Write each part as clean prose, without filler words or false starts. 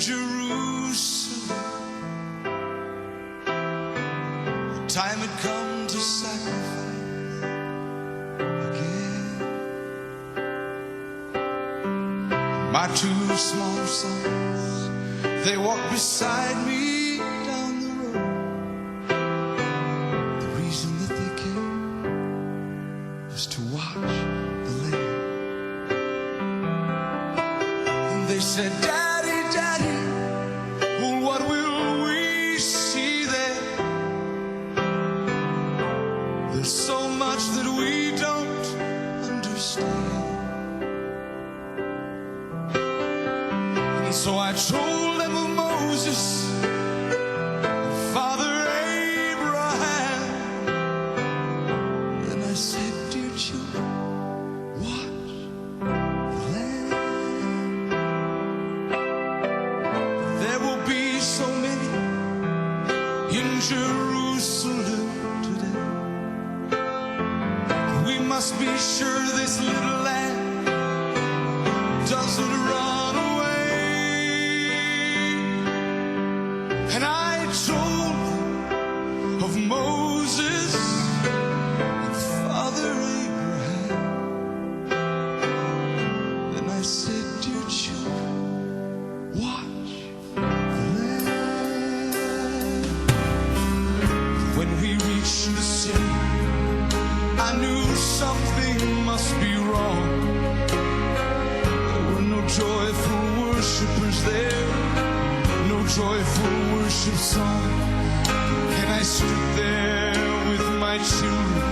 Jerusalem. The time had come to sacrifice again. My two small sons, they walked beside me down the road. The reason that they came was to watch the Lamb. And they said, Daddy, Daddy, well, what will we see there? There's so much that we don't understand. And so I told them of Moses, Father Abraham. Then I said, dear children, watch the Lamb. There will be so many in Jerusalem today. We must be sure this little lamb doesn't run away. And I told them of Moses and Father Abraham. Then I said, dear children, watch the Lamb. When we reached the city, I knew something must be wrong. There were no joyful worshipers there, no joyful worship song. And I stood there with my children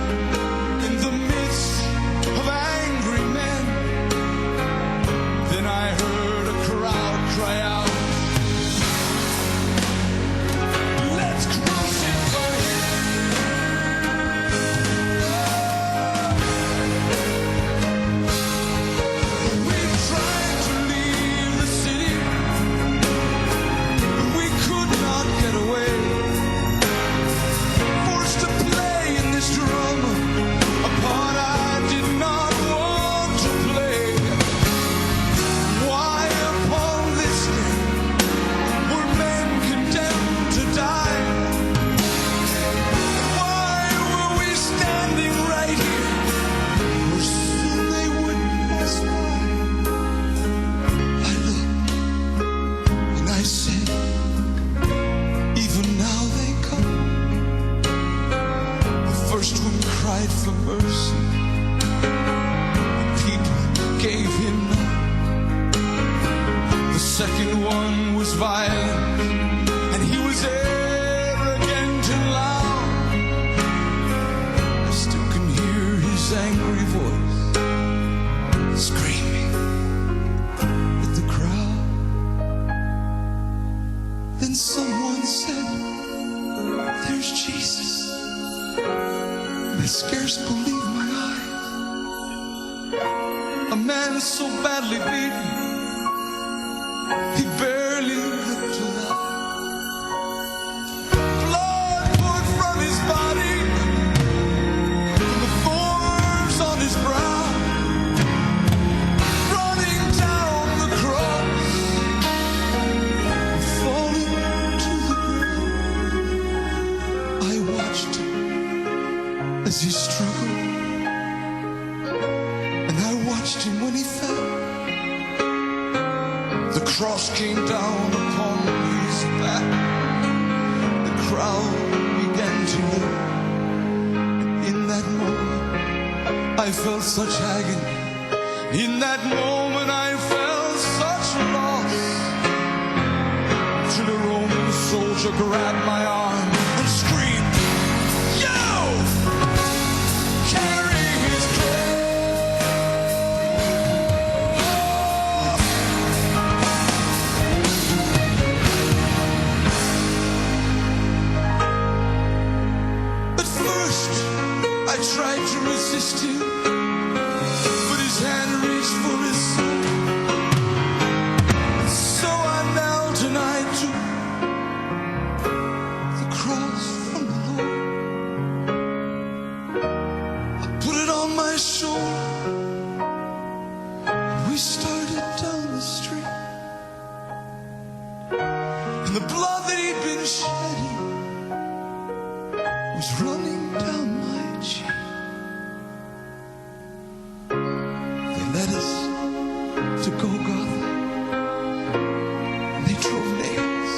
in the midst of angry men. Then I heard a crowd cry out, let's crucify him. We tried to leave the city, but we could not get away. Forced to play in this drama, a part I did not want to play. Why upon this day were men condemned to die? Why were we standing right here? For soon they would pass by. I looked and I said, even now they come. The first one cried for mercy. People gave him none. The second one was violent, and he was arrogant and loud. I still can hear his angry voice screaming at the crowd. Then someone said, there's Jesus. I scarce believe my eyes. A man so badly beaten, he barely looked alive. Blood poured from his body, from the thorns on his brow, running down the cross, falling to the ground. I watched him as he struggled, and I watched him when he fell. The cross came down upon his back. The crowd began to look. In that moment, I felt such agony. In that moment, I felt such loss. Till a Roman soldier grabbed my arm and screamed, "Yo! Carry his cross!" At first, I tried to resist him, but his hand reached for his sword. And so I knelt and I took the cross from the Lord. I put it on my shoulder, and we started down the street. was running down my cheek. They led us to Golgotha. They drove nails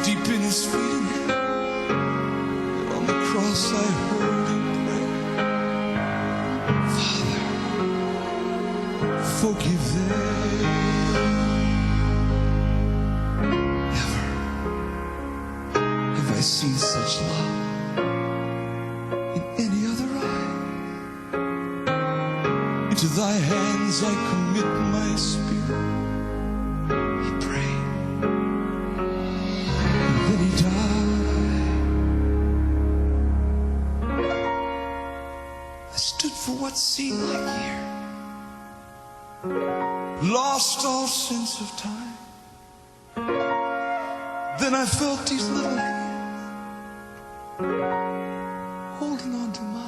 deep in his feet. And on the cross I heard him pray, Father, forgive them. Never have I seen such love in any other eye. Into thy hands I commit my spirit, he prayed, and then he died. I stood for what seemed like years, lost all sense of time. Then I felt these little hands holding on to mine.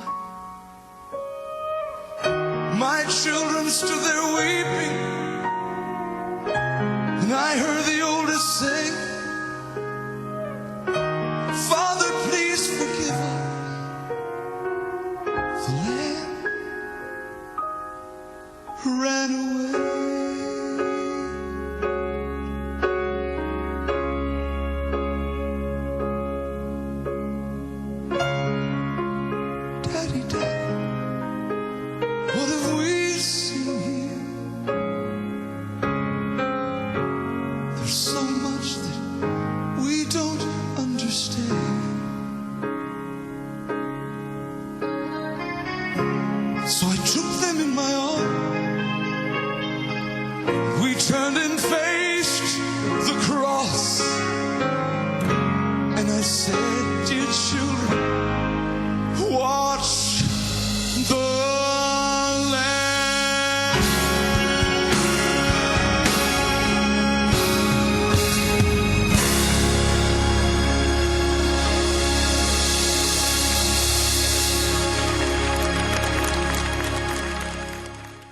My children stood there weeping,